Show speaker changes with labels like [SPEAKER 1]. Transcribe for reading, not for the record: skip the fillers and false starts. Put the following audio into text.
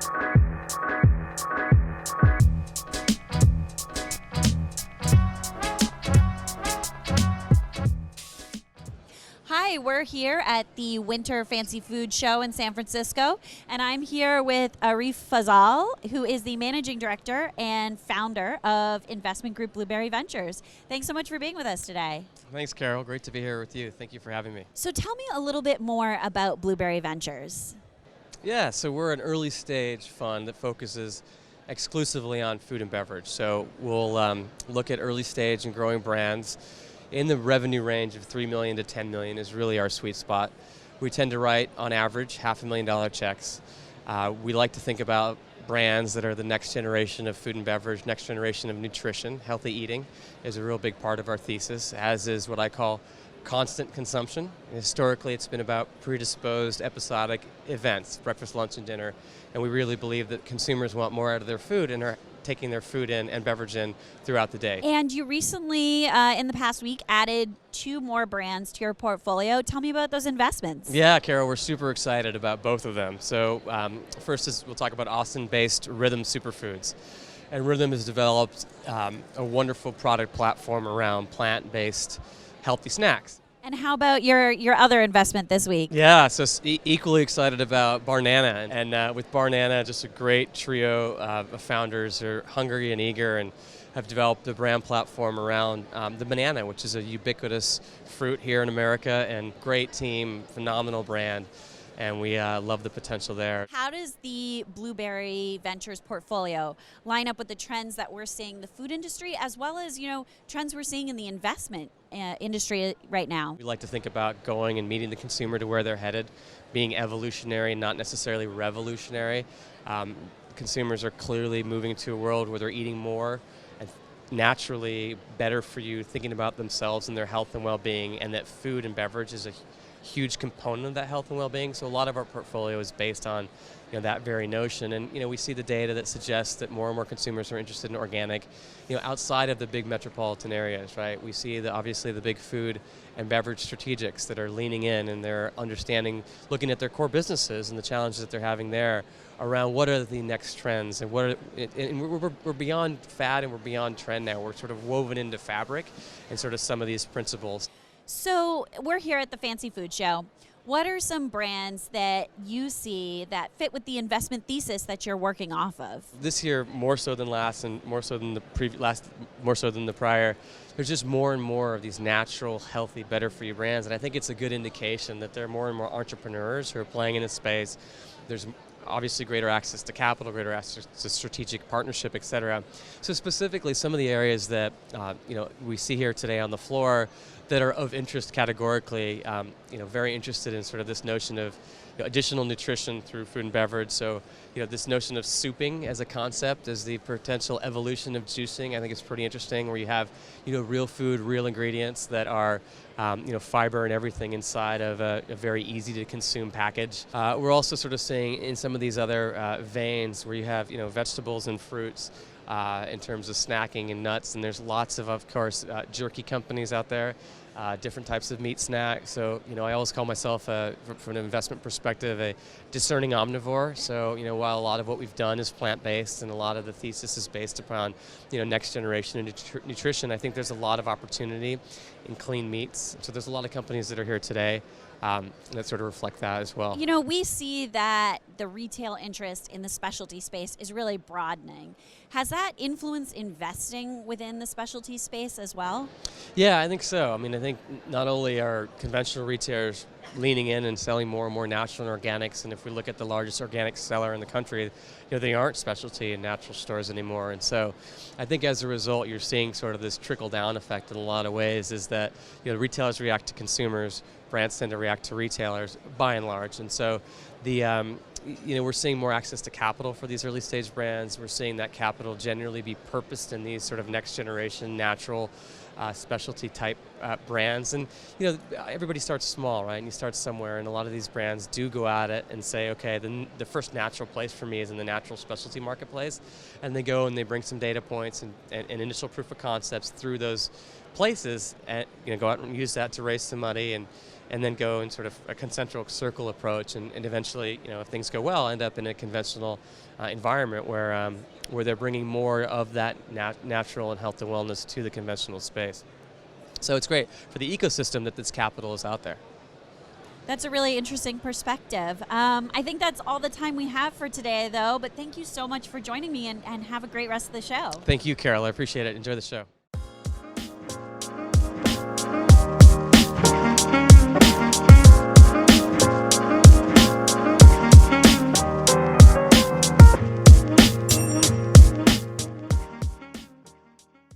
[SPEAKER 1] Hi, we're here at the Winter Fancy Food Show in San Francisco, and I'm here with Arif Fazal, who is the Managing Director and founder of investment group Blueberry Ventures. Thanks so much for being with us today.
[SPEAKER 2] Thanks, Carol. Great to be here with you. Thank you for having me.
[SPEAKER 1] So tell me a little bit more about Blueberry Ventures.
[SPEAKER 2] Yeah, so we're an early stage fund that focuses exclusively on food and beverage. So we'll look at early stage and growing brands in the revenue range of $3 million to $10 million is really our sweet spot. We tend to write, on average, $500,000 checks. We like to think about brands that are the next generation of food and beverage, next generation of nutrition. Healthy eating is a real big part of our thesis, as is what I call constant consumption. Historically, it's been about predisposed episodic events, breakfast, lunch, and dinner, and we really believe that consumers want more out of their food and are taking their food in and beverage in throughout the day.
[SPEAKER 1] And you recently, in the past week, added 2 more brands to your portfolio. Tell me about those investments.
[SPEAKER 2] Yeah, Carol, we're super excited about both of them. So first is we'll talk about Austin-based Rhythm Superfoods. And Rhythm has developed a wonderful product platform around plant-based healthy snacks.
[SPEAKER 1] And how about your other investment this week?
[SPEAKER 2] Yeah, so equally excited about Barnana. And with Barnana, just a great trio of founders who are hungry and eager and have developed a brand platform around the banana, which is a ubiquitous fruit here in America, and great team, phenomenal brand. And we love the potential there.
[SPEAKER 1] How does the Blueberry Ventures portfolio line up with the trends that we're seeing in the food industry, as well as trends we're seeing in the investment industry right now?
[SPEAKER 2] We like to think about going and meeting the consumer to where they're headed, being evolutionary, not necessarily revolutionary. Consumers are clearly moving to a world where they're eating more and naturally better for you, thinking about themselves and their health and well-being, and that food and beverage is a huge component of that health and well-being. So a lot of our portfolio is based on that very notion, and we see the data that suggests that more and more consumers are interested in organic outside of the big metropolitan areas, right? We see obviously the big food and beverage strategics that are leaning in, and they're understanding, looking at their core businesses and the challenges that they're having there around what are the next trends, and we're beyond fad and we're beyond trend now. We're sort of woven into fabric and sort of some of these principles.
[SPEAKER 1] So we're here at the Fancy Food Show. What are some brands that you see that fit with the investment thesis that you're working off of?
[SPEAKER 2] This year, more so than last, and more so than the prior, there's just more and more of these natural, healthy, better for you brands, and I think it's a good indication that there are more and more entrepreneurs who are playing in this space. There's obviously greater access to capital, greater access to strategic partnership, et cetera. So specifically, some of the areas that we see here today on the floor that are of interest categorically, very interested in sort of this notion of additional nutrition through food and beverage. So, this notion of souping as a concept, as the potential evolution of juicing, I think it's pretty interesting, where you have, real food, real ingredients that are, fiber and everything inside of a very easy to consume package. We're also sort of seeing in some of these other veins where you have, vegetables and fruits in terms of snacking and nuts, and there's lots of course, jerky companies out there. Different types of meat snacks. So, I always call myself, from an investment perspective, a discerning omnivore. So, while a lot of what we've done is plant-based and a lot of the thesis is based upon, next generation nutrition, I think there's a lot of opportunity in clean meats. So there's a lot of companies that are here today that sort of reflect that as well.
[SPEAKER 1] We see that the retail interest in the specialty space is really broadening. Has that influenced investing within the specialty space as well?
[SPEAKER 2] Yeah, I think so. I think not only are conventional retailers leaning in and selling more and more natural and organics, and if we look at the largest organic seller in the country, they aren't specialty and natural stores anymore. And so I think as a result, you're seeing sort of this trickle-down effect in a lot of ways, is that retailers react to consumers, brands tend to react to retailers by and large. And so we're seeing more access to capital for these early stage brands. We're seeing that capital generally be purposed in these sort of next generation natural specialty type brands. And everybody starts small, right? And you start somewhere, and a lot of these brands do go at it and say, okay, the first natural place for me is in the natural specialty marketplace. And they go and they bring some data points and initial proof of concepts through those places, and go out and use that to raise some money and and then go in sort of a concentric circle approach, and eventually, if things go well, end up in a conventional environment where they're bringing more of that natural and health and wellness to the conventional space. So it's great for the ecosystem that this capital is out there.
[SPEAKER 1] That's a really interesting perspective. I think that's all the time we have for today, though, but thank you so much for joining me, and have a great rest of the show.
[SPEAKER 2] Thank you, Carol. I appreciate it. Enjoy the show.